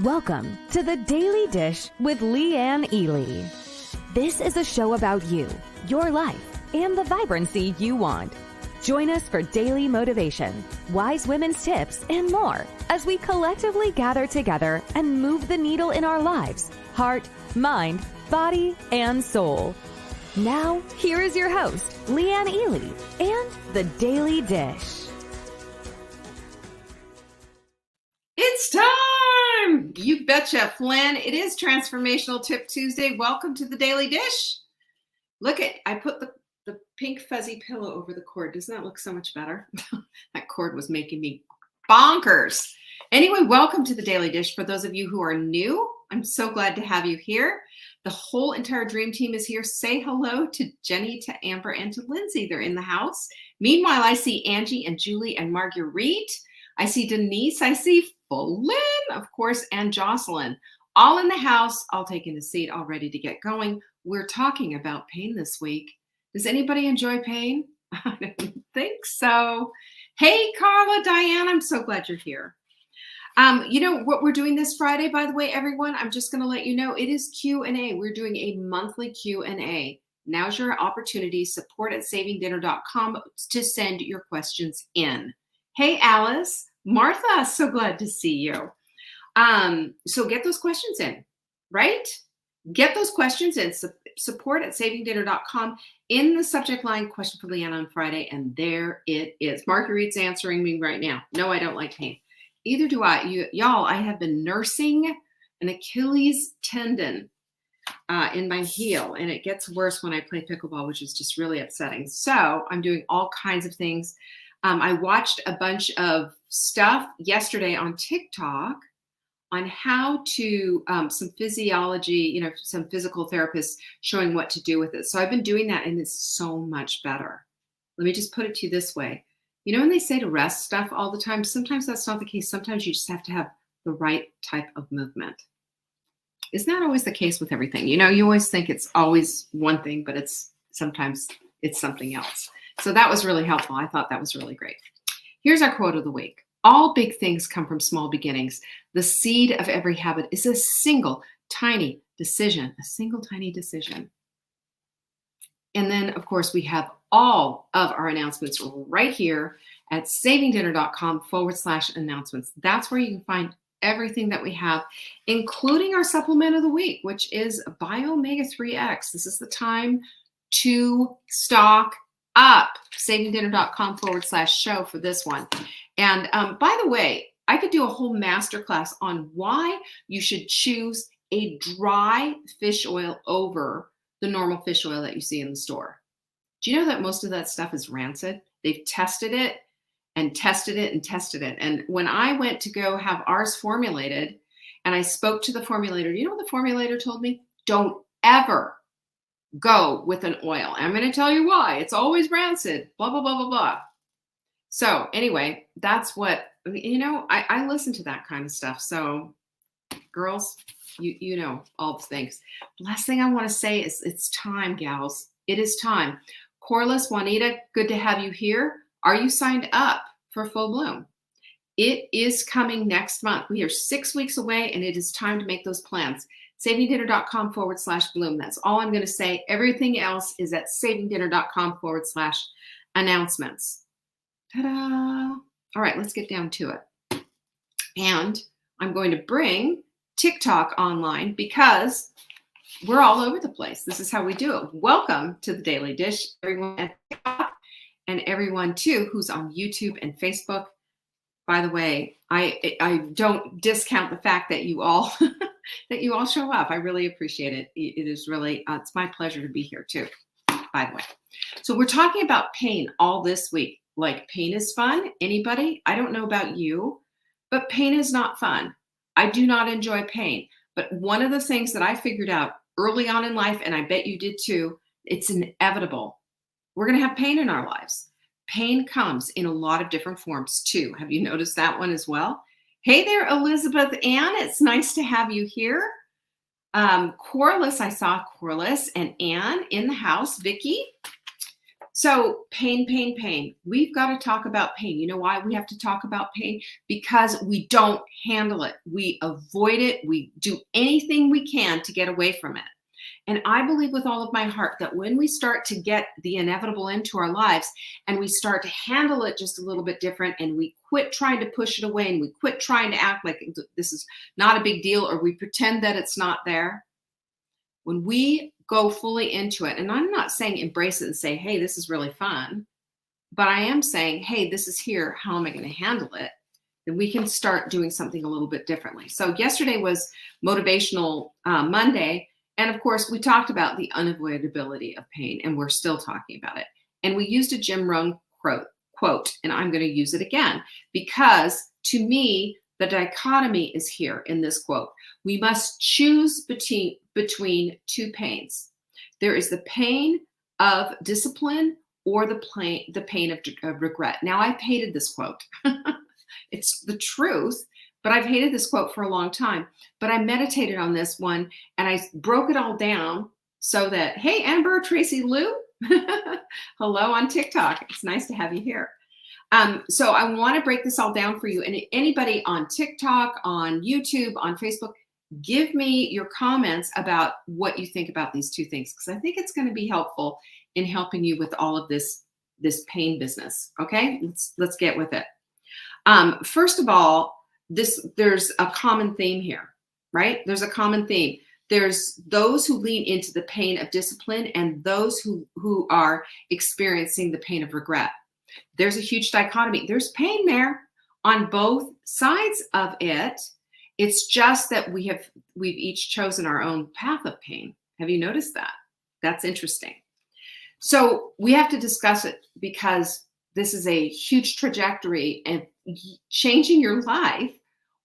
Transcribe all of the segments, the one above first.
Welcome to the Daily Dish with Leanne Ely. This is a show about you, your life, and the vibrancy you want. Join us for daily motivation, wise women's tips, and more as we collectively gather together and move the needle in our lives, heart, mind, body, and soul. Now, here is your host, Leanne Ely, and the Daily Dish. It's time! You betcha, Flynn. It is Transformational Tip Tuesday. Welcome to the Daily Dish. Look at, I put the pink fuzzy pillow over the cord. Doesn't that look so much better? That cord was making me bonkers. Anyway, welcome to the Daily Dish. For those of you who are new, I'm so glad to have you here. The whole entire dream team is here. Say hello to Jenny, to Amber, and to Lindsay. They're in the house. Meanwhile, I see Angie and Julie and Marguerite. I see Denise. I see Lynn, of course, and Jocelyn, all in the house, all taking a seat, all ready to get going. We're talking about pain this week. Does anybody enjoy pain? I don't think so. Hey, Carla, Diane, I'm so glad you're here. You know what we're doing this Friday, by the way, everyone? I'm just going to let you know it is Q&A. We're doing a monthly Q&A. Now's your opportunity, support@savingdinner.com, to send your questions in. Hey, Alice. Martha, so glad to see you. So get those questions in, right? Get those questions in. Support@savingdinner.com. In the subject line, question for Leanne on Friday, and there it is. Marguerite's answering me right now. No, I don't like pain. Either do I. Y'all, I have been nursing an Achilles tendon in my heel, and it gets worse when I play pickleball, which is just really upsetting. So I'm doing all kinds of things. I watched a bunch of stuff yesterday on TikTok on how to, some physiology, some physical therapists showing what to do with it. So I've been doing that, and it's so much better. Let me just put it to you this way. You know, when they say to rest stuff all the time, sometimes that's not the case. Sometimes you just have to have the right type of movement. It's not always the case with everything. You know, you always think it's always one thing, but sometimes it's something else. So that was really helpful. I thought that was really great. Here's our quote of the week. All big things come from small beginnings. The seed of every habit is a single tiny decision, And then, of course, we have all of our announcements right here at savingdinner.com/announcements. That's where you can find everything that we have, including our supplement of the week, which is BioOmega-3X. This is the time to stock up. savingdinner.com/show for this one. And by the way, I could do a whole masterclass on why you should choose a dry fish oil over the normal fish oil that you see in the store. Do you know that most of that stuff is rancid? They've tested it and tested it and tested it. And when I went to go have ours formulated, and I spoke to the formulator, you know what the formulator told me? Don't ever go with an oil. I'm going to tell you why. It's always rancid, blah, blah, blah, blah, blah. So anyway, that's what, I listen to that kind of stuff. So girls, you know all the things. The last thing I want to say is it's time, gals. It is time. Corliss, Juanita, good to have you here. Are you signed up for Full Bloom? It is coming next month. We are 6 weeks away, and it is time to make those plans. savingdinner.com/bloom. That's all I'm going to say. Everything else is at savingdinner.com/announcements. Ta-da! All right, let's get down to it. And I'm going to bring TikTok online because we're all over the place. This is how we do it. Welcome to the Daily Dish, everyone at TikTok, and everyone too who's on YouTube and Facebook. By the way, I don't discount the fact that you all show up. I really appreciate it. It is really it's my pleasure to be here too. By the way, so we're talking about pain all this week. Like, pain is fun. Anybody? I don't know about you, but pain is not fun. I do not enjoy pain. But one of the things that I figured out early on in life, and I bet you did too, it's inevitable. We're going to have pain in our lives. Pain comes in a lot of different forms too. Have you noticed that one as well? Hey there, Elizabeth Ann. It's nice to have you here. Corliss, I saw Corliss and Ann in the house. Vicky, So pain, pain, pain. We've got to talk about pain. You know why we have to talk about pain? Because we don't handle it. We avoid it. We do anything we can to get away from it. And I believe with all of my heart that when we start to get the inevitable into our lives and we start to handle it just a little bit different and we quit trying to push it away and we quit trying to act like this is not a big deal or we pretend that it's not there, when we go fully into it, and I'm not saying embrace it and say, hey, this is really fun, but I am saying, hey, this is here. How am I going to handle it? Then we can start doing something a little bit differently. So yesterday was Motivational Monday. And of course, we talked about the unavoidability of pain, and we're still talking about it. And we used a Jim Rohn quote, and I'm going to use it again because to me, the dichotomy is here in this quote. We must choose between two pains. There is the pain of discipline or the pain of regret. Now, I've hated this quote. It's the truth, but I've hated this quote for a long time. But I meditated on this one and I broke it all down so that, hey, Amber Tracy Lou, hello on TikTok. It's nice to have you here. So I want to break this all down for you. And anybody on TikTok, on YouTube, on Facebook, give me your comments about what you think about these two things, because I think it's going to be helpful in helping you with all of this pain business. Okay, let's get with it. First of all, there's a common theme here, right? There's a common theme. There's those who lean into the pain of discipline and those who are experiencing the pain of regret. There's a huge dichotomy. There's pain there on both sides of it. It's just that we've each chosen our own path of pain. Have you noticed that? That's interesting. So we have to discuss it because this is a huge trajectory and changing your life,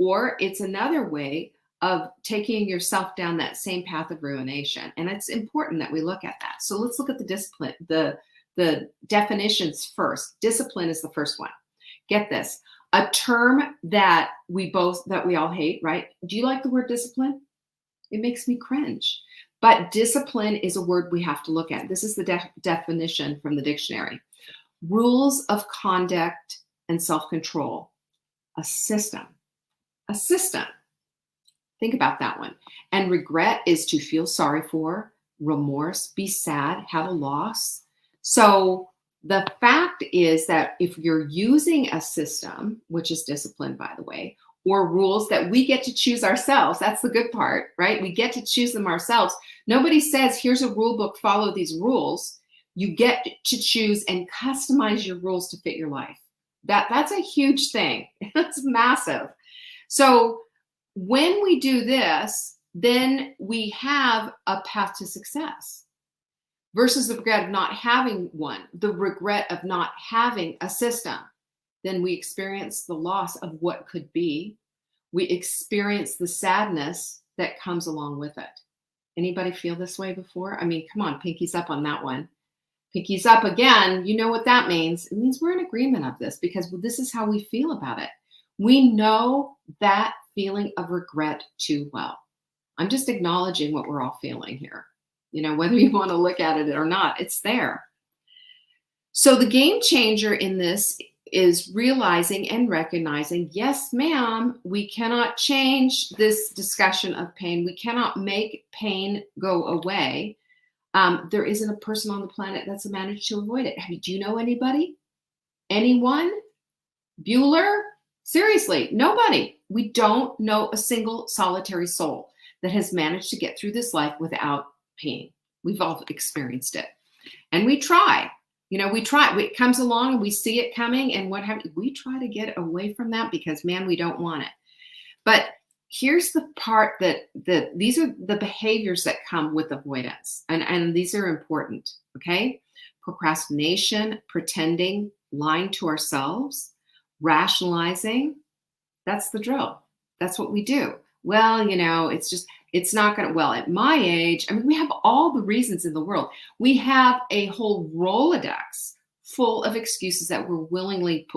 or it's another way of taking yourself down that same path of ruination. And it's important that we look at that. So let's look at the discipline, the definitions first. Discipline is the first one. Get this, a term that we all hate, right? Do you like the word discipline? It makes me cringe. But discipline is a word we have to look at. This is the definition from the dictionary. Rules of conduct and self-control. A system. A system. Think about that one. And regret is to feel sorry for, remorse, be sad, have a loss. So the fact is that if you're using a system, which is discipline, by the way, or rules that we get to choose ourselves, that's the good part, right? We get to choose them ourselves. Nobody says, here's a rule book, follow these rules. You get to choose and customize your rules to fit your life. That's a huge thing. That's massive. So when we do this, then we have a path to success versus the regret of not having one, the regret of not having a system. Then we experience the loss of what could be. We experience the sadness that comes along with it. Anybody feel this way before? I mean, come on, pinkies up on that one. Pinkies up again. You know what that means. It means we're in agreement of this because this is how we feel about it. We know that feeling of regret too well. I'm just acknowledging what we're all feeling here. You know, whether you want to look at it or not, it's there. So the game changer in this is realizing and recognizing, yes, ma'am, we cannot change this discussion of pain. We cannot make pain go away. There isn't a person on the planet that's managed to avoid it. Do you know anybody? Anyone? Bueller? Seriously, nobody. We don't know a single solitary soul that has managed to get through this life without pain. We've all experienced it. And we try. You know, we try. It comes along and we see it coming, and what happens? We try to get away from that because, man, we don't want it. But here's the part that these are the behaviors that come with avoidance, and these are important. Okay, procrastination, pretending, lying to ourselves, rationalizing. That's the drill. That's what we do. Well, you know, it's not going to, well, at my age, I mean, we have all the reasons in the world. We have a whole Rolodex full of excuses that we're willingly,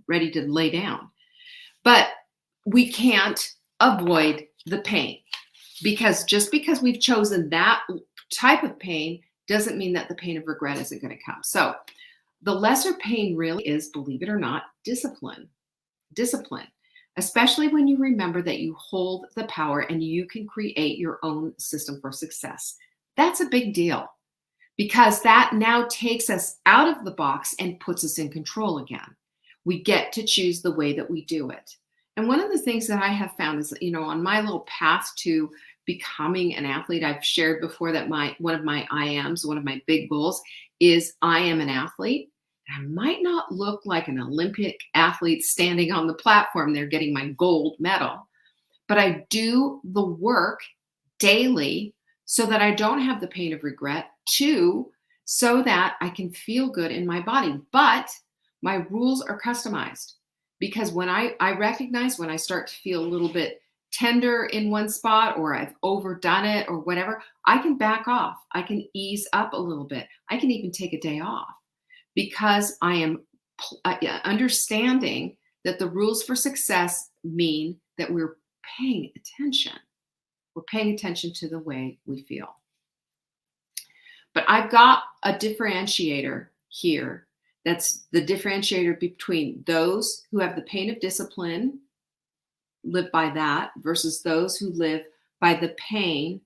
ready to lay down. But we can't avoid the pain because just because we've chosen that type of pain doesn't mean that the pain of regret isn't going to come. So the lesser pain really is, believe it or not, discipline. Discipline, especially when you remember that you hold the power and you can create your own system for success. That's a big deal because that now takes us out of the box and puts us in control again. We get to choose the way that we do it. And one of the things that I have found is, on my little path to becoming an athlete, I've shared before that one of my big goals is I am an athlete. I might not look like an Olympic athlete standing on the platform there getting my gold medal, but I do the work daily so that I don't have the pain of regret, so that I can feel good in my body. But my rules are customized because when I recognize when I start to feel a little bit tender in one spot or I've overdone it or whatever, I can back off. I can ease up a little bit. I can even take a day off because I am understanding that the rules for success mean that we're paying attention. We're paying attention to the way we feel. But I've got a differentiator here. That's the differentiator between those who have the pain of discipline, live by that, versus those who live by the pain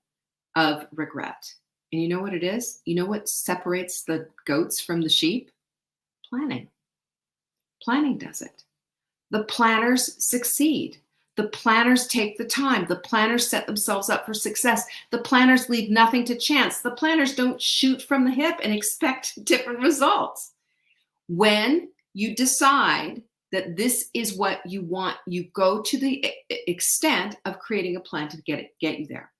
of regret. And you know what it is? You know what separates the goats from the sheep? Planning. Planning does it. The planners succeed. The planners take the time. The planners set themselves up for success. The planners leave nothing to chance. The planners don't shoot from the hip and expect different results. When you decide that this is what you want, you go to the extent of creating a plan to get you there.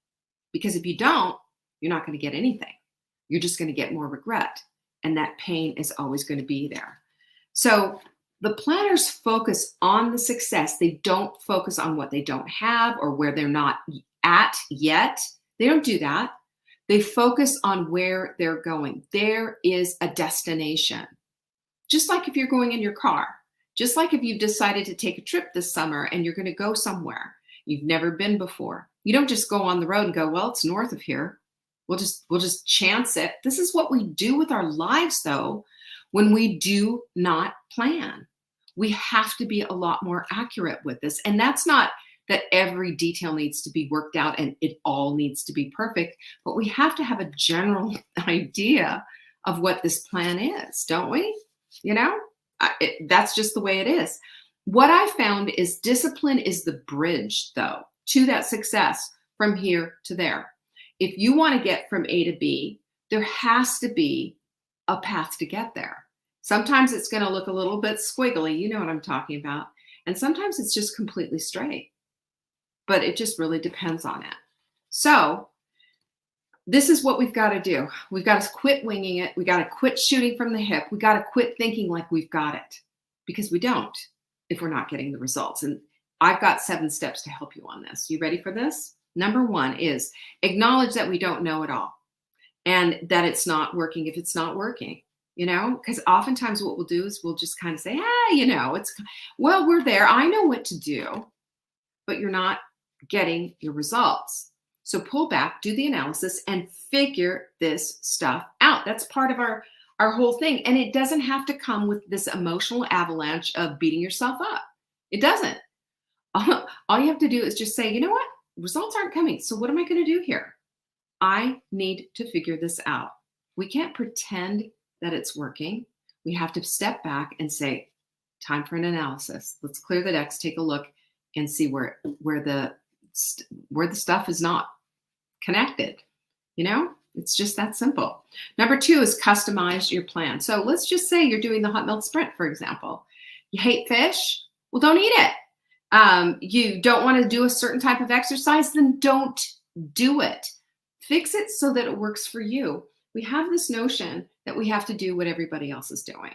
Because if you don't, you're not going to get anything. You're just going to get more regret. And that pain is always going to be there. So the planners focus on the success. They don't focus on what they don't have or where they're not at yet. They don't do that. They focus on where they're going. There is a destination. Just like if you're going in your car, just like if you've decided to take a trip this summer and you're going to go somewhere you've never been before. You don't just go on the road and go, well, it's north of here. We'll just chance it. This is what we do with our lives, though, when we do not plan. We have to be a lot more accurate with this. And that's not that every detail needs to be worked out and it all needs to be perfect, but we have to have a general idea of what this plan is, don't we? That's just the way it is. What I found is discipline is the bridge, though, to that success from here to there. If you want to get from A to B, there has to be a path to get there. Sometimes it's going to look a little bit squiggly, you know what I'm talking about. And sometimes it's just completely straight. But it just really depends on it. So this is what we've got to do. We've got to quit winging it. We got to quit shooting from the hip. We got to quit thinking like we've got it, because we don't if we're not getting the results. And I've got 7 steps to help you on this. You ready for this? Number 1 is acknowledge that we don't know it all and that it's not working if it's not working, because oftentimes what we'll do is we'll just kind of say, we're there. I know what to do, but you're not getting your results. So pull back, do the analysis, and figure this stuff out. That's part of our whole thing. And it doesn't have to come with this emotional avalanche of beating yourself up. It doesn't. All you have to do is just say, you know what? Results aren't coming. So what am I going to do here? I need to figure this out. We can't pretend that it's working. We have to step back and say, time for an analysis. Let's clear the decks, take a look, and see where the stuff is not connected. It's just that simple. Number 2 is customize your plan. So let's just say you're doing the hot milk sprint, for example. You hate fish? Well, don't eat it. You don't want to do a certain type of exercise? Then don't do it. Fix it so that it works for you. We have this notion that we have to do what everybody else is doing.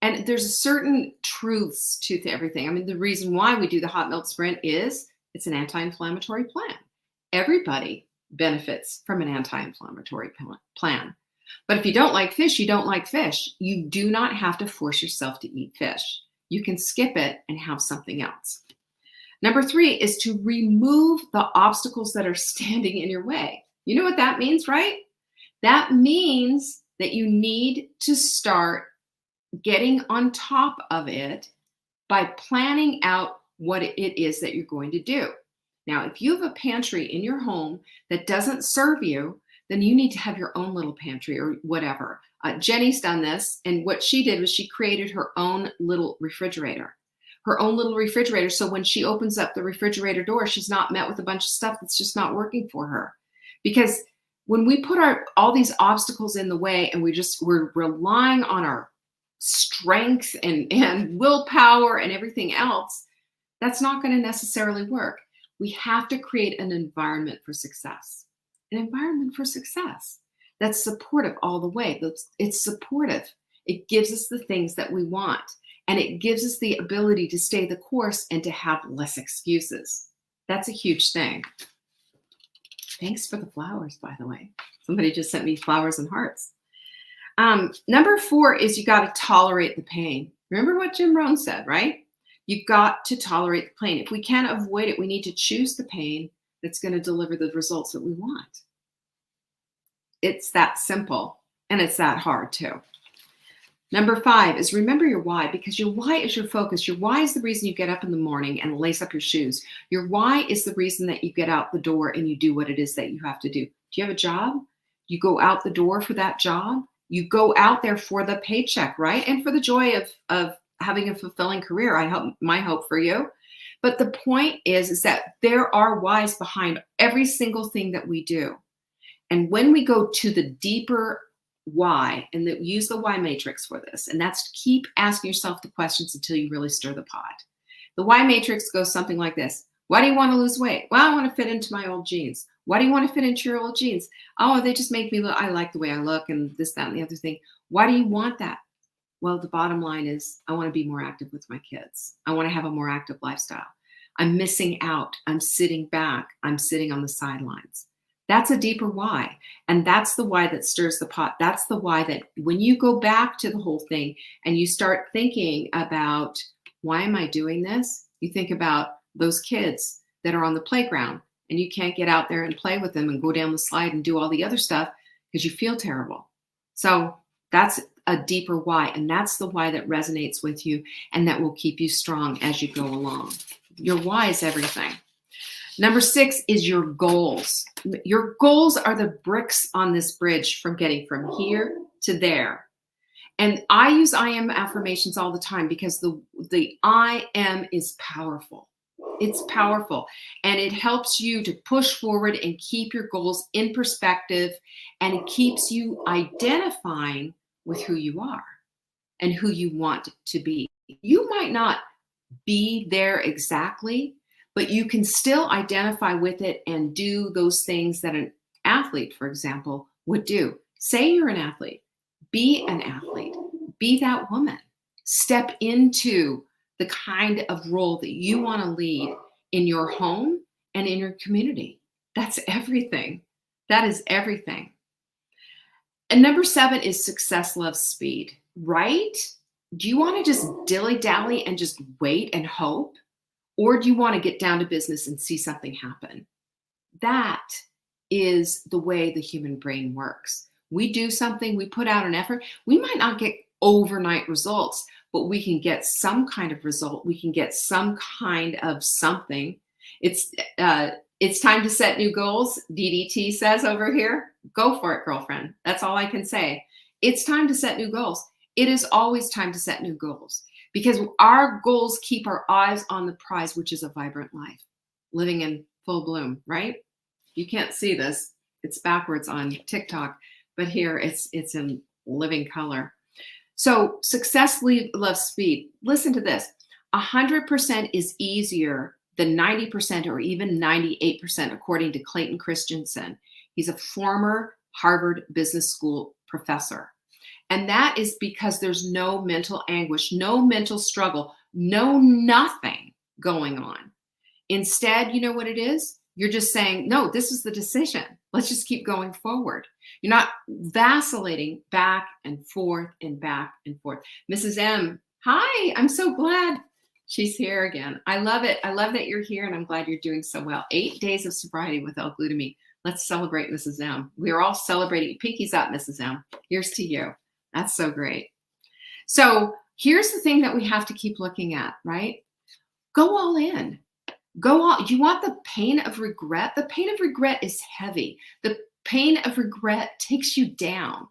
And there's certain truths to everything. I mean, the reason why we do the hot milk sprint is it's an anti-inflammatory plan. Everybody benefits from an anti-inflammatory plan. But if you don't like fish, you don't like fish. You do not have to force yourself to eat fish. You can skip it and have something else. Number 3 is to remove the obstacles that are standing in your way. You know what that means, right? That means that you need to start getting on top of it by planning out what it is that you're going to do. Now, if you have a pantry in your home that doesn't serve you, then you need to have your own little pantry or whatever. Jenny's done this, and what she did was she created her own little refrigerator. So when she opens up the refrigerator door, she's not met with a bunch of stuff that's just not working for her. Because when we put all these obstacles in the way and we're relying on our strength and willpower and everything else, that's not going to necessarily work. We have to create an environment for success. An environment for success that's supportive all the way. It's supportive. It gives us the things that we want, and it gives us the ability to stay the course and to have less excuses. That's a huge thing. Thanks for the flowers, by the way. Somebody just sent me flowers and hearts. Number 4 is you got to tolerate the pain. Remember what Jim Rohn said, right? You got to tolerate the pain. If we can't avoid it, we need to choose the pain that's going to deliver the results that we want. It's that simple, and it's that hard too. Number 5 is remember your why, because your why is your focus. Your why is the reason you get up in the morning and lace up your shoes. Your why is the reason that you get out the door and you do what it is that you have to do. Do you have a job? You go out the door for that job. You go out there for the paycheck, right? And for the joy of having a fulfilling career. My hope for you. But the point is that there are whys behind every single thing that we do. And when we go to the deeper why, and use the why matrix for this, and that's to keep asking yourself the questions until you really stir the pot. The why matrix goes something like this. Why do you want to lose weight? Well, I want to fit into my old jeans. Why do you want to fit into your old jeans? Oh, they just make me look, I like the way I look, and this, that, and the other thing. Why do you want that? Well, the bottom line is I want to be more active with my kids. I want to have a more active lifestyle. I'm missing out. I'm sitting back. I'm sitting on the sidelines. That's a deeper why. And that's the why that stirs the pot. That's the why that when you go back to the whole thing and you start thinking about, why am I doing this? You think about those kids that are on the playground and you can't get out there and play with them and go down the slide and do all the other stuff because you feel terrible. So that's a deeper why. And that's the why that resonates with you and that will keep you strong as you go along. Your why is everything. Number 6 is your goals. Your goals are the bricks on this bridge from getting from here to there. And I use I am affirmations all the time because the I am is powerful. It's powerful. And it helps you to push forward and keep your goals in perspective. And it keeps you identifying with who you are and who you want to be. You might not be there exactly, but you can still identify with it and do those things that an athlete, for example, would do. Say you're an athlete. Be an athlete. Be that woman. Step into the kind of role that you want to lead in your home and in your community. That's everything. That is everything. And number 7 is success loves speed, right? Do you want to just dilly-dally and just wait and hope? Or do you want to get down to business and see something happen? That is the way the human brain works. We do something, we put out an effort. We might not get overnight results, but we can get some kind of result. We can get some kind of something. It's time to set new goals. DDT says over here, go for it, girlfriend. That's all I can say. It's time to set new goals. It is always time to set new goals. Because our goals keep our eyes on the prize, which is a vibrant life, living in full bloom, right? You can't see this. It's backwards on TikTok, but here it's in living color. So success loves speed. Listen to this. 100% is easier than 90% or even 98%, according to Clayton Christensen. He's a former Harvard Business School professor. And that is because there's no mental anguish, no mental struggle, no nothing going on. Instead, you know what it is? You're just saying, no, this is the decision. Let's just keep going forward. You're not vacillating back and forth and back and forth. Mrs. M, hi, I'm so glad she's here again. I love it. I love that you're here and I'm glad you're doing so well. 8 days of sobriety with L-glutamine. Let's celebrate Mrs. M. We are all celebrating. Pinkies up, Mrs. M. Here's to you. That's so great. So here's the thing that we have to keep looking at, right? Go all in. Go all. You want the pain of regret? The pain of regret is heavy. The pain of regret takes you down.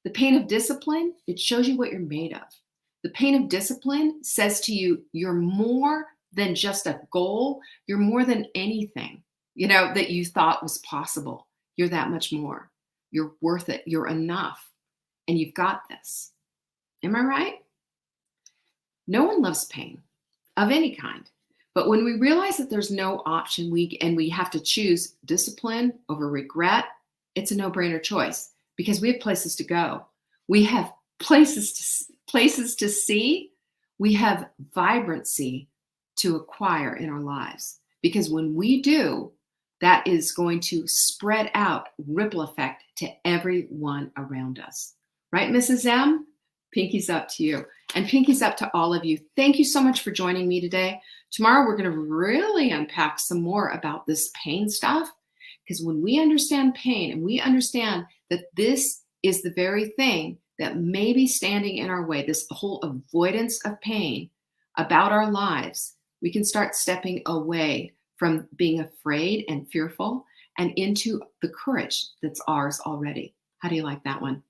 The pain of discipline, it shows you what you're made of. The pain of discipline says to you, you're more than just a goal. You're more than anything, that you thought was possible. You're that much more. You're worth it. You're enough. And you've got this. Am I right? No one loves pain of any kind. But when we realize that there's no option, we have to choose discipline over regret, it's a no-brainer choice because we have places to go. We have places to see. We have vibrancy to acquire in our lives. Because when we do, that is going to spread out, ripple effect to everyone around us. Right, Mrs. M? Pinky's up to you. And pinky's up to all of you. Thank you so much for joining me today. Tomorrow, we're going to really unpack some more about this pain stuff. Because when we understand pain and we understand that this is the very thing that may be standing in our way, this whole avoidance of pain about our lives, we can start stepping away from being afraid and fearful and into the courage that's ours already. How do you like that one?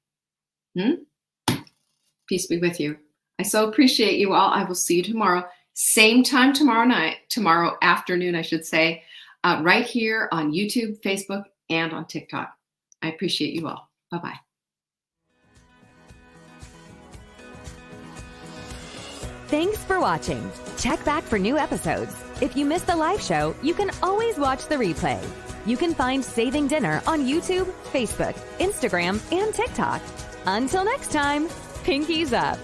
Peace be with you. I so appreciate you all. I will see you tomorrow. Same time tomorrow afternoon, I should say, right here on YouTube, Facebook, and on TikTok. I appreciate you all. Bye-bye. Thanks for watching. Check back for new episodes. If you missed the live show, you can always watch the replay. You can find Saving Dinner on YouTube, Facebook, Instagram, and TikTok. Until next time, pinkies up.